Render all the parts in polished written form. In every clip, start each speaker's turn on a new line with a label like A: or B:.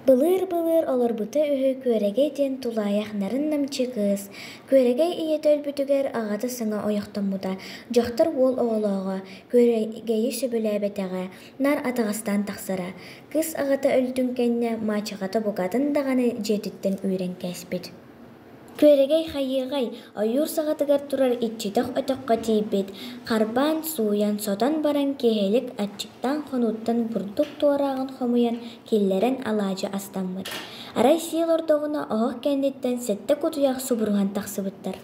A: Былыр-былыр олорбута үһү күөрэгэй диэн тулаайах нарын намчы кыыс. Күөрэгэй ийэтөл бүтүгэр аҕата сыҥа ойохтоммута, дьахтар уол оҕолоҕо, күөрэгэйи сөбүлээбэтэҕэ, нар атаҕастаан тахсара. Кыыс аҕата өлтүн кэннэ маачаҕата бугатын даҕаны дьиэтиттэн үүрэн кээспит. Күөрэгэй хайыагай ойуур саҕатыгар турар иччитэх өтөххө тиийбит, харбаан сууян сотон баран киэһэлик аччыктаан хонууттан бурдук туорааҕын хомуйан киллэрэн алаадьы астаммыт. Арай сиэл ордоҕуна оһох кэнниттэн сэттэ кутуйах субуруһан тахсыбыттар.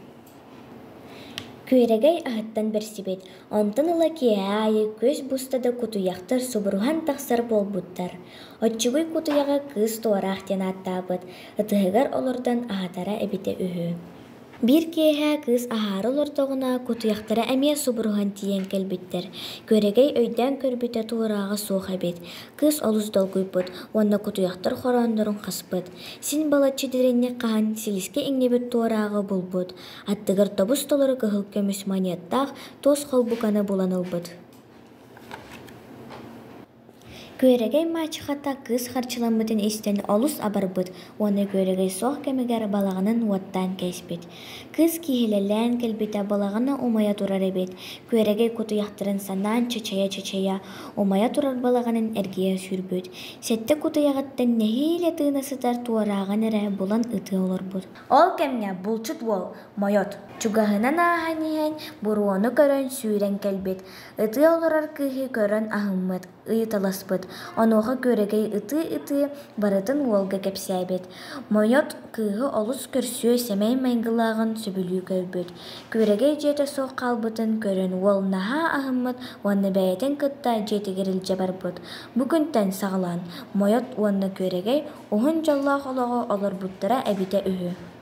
A: Күөрэгэй аһыттан бэрсибит, онтон ыла киэһэ аайы көс бустада кутуйахтар субуруһан тахсар буолбуттар. Оччугуй кутуйаҕа кыыс туораах диэн ааттаабыт, ытыһыгар олордон аһатара эбитэ үһү. Бир киэһэ кыыс аһаары олордоҕуна кутуйахтара эмиэ субуруһан тиийэн кэлбиттэр. Күөрэгэй өйдөөн көрбүтэ туорааҕа суох эбит. Кыыс олус долгуйбут, уонна кутуйахтар хорооннорун хаспыт. Син балаччы диринник хаһан силиске иҥнибит туорааҕа булбут. Аттыгар тобус толору кыһыл көмүс маниаттаах туос холбукана булан ылбыт. Күөрэгэй маачыхата кыыс харчыламмытын истэн олус абарбыт, уонна күөрэгэй суох кэмигэр балаҕанын уоттаан кэйспит. Кыыс киһилэлээн кэлбитэ балаҕана умайа турар эбит. Күөрэгэй кутуйахтарын санаан чачая, умайа турар балаҕанын эргиэ сүрбүт. Сэттэ кутуйаҕыттан нэһиилэ тыына сытар туорааҕын эрэ булан ытыы олорбут. Ол кэмҥэ булчут уол, мойот. Чугаһынан ааһан иһэн буруону көрөн сүүрэн кэлбит. Ытыы олорор кыыһы көрөн аһыммыт, ыы таласпыт. Онуоха күөрэгэй ытыы барытын уолга кэпсээбит. Мойот кыыһы олус көрсүө сэмэй майгылааҕын сөбүлүү көрбүт. Күөрэгэй дьиэтэ суох хаалбытын көрөн уол наһаа аһыммыт, уонна бэйэтин кытта дьиэтигэр илдьэ барбыт. Бу күнтэн саҕалаан, мойот уонна күөрэгэй уһун дьоллоох олоҕо олорбуттара эбитэ үһү.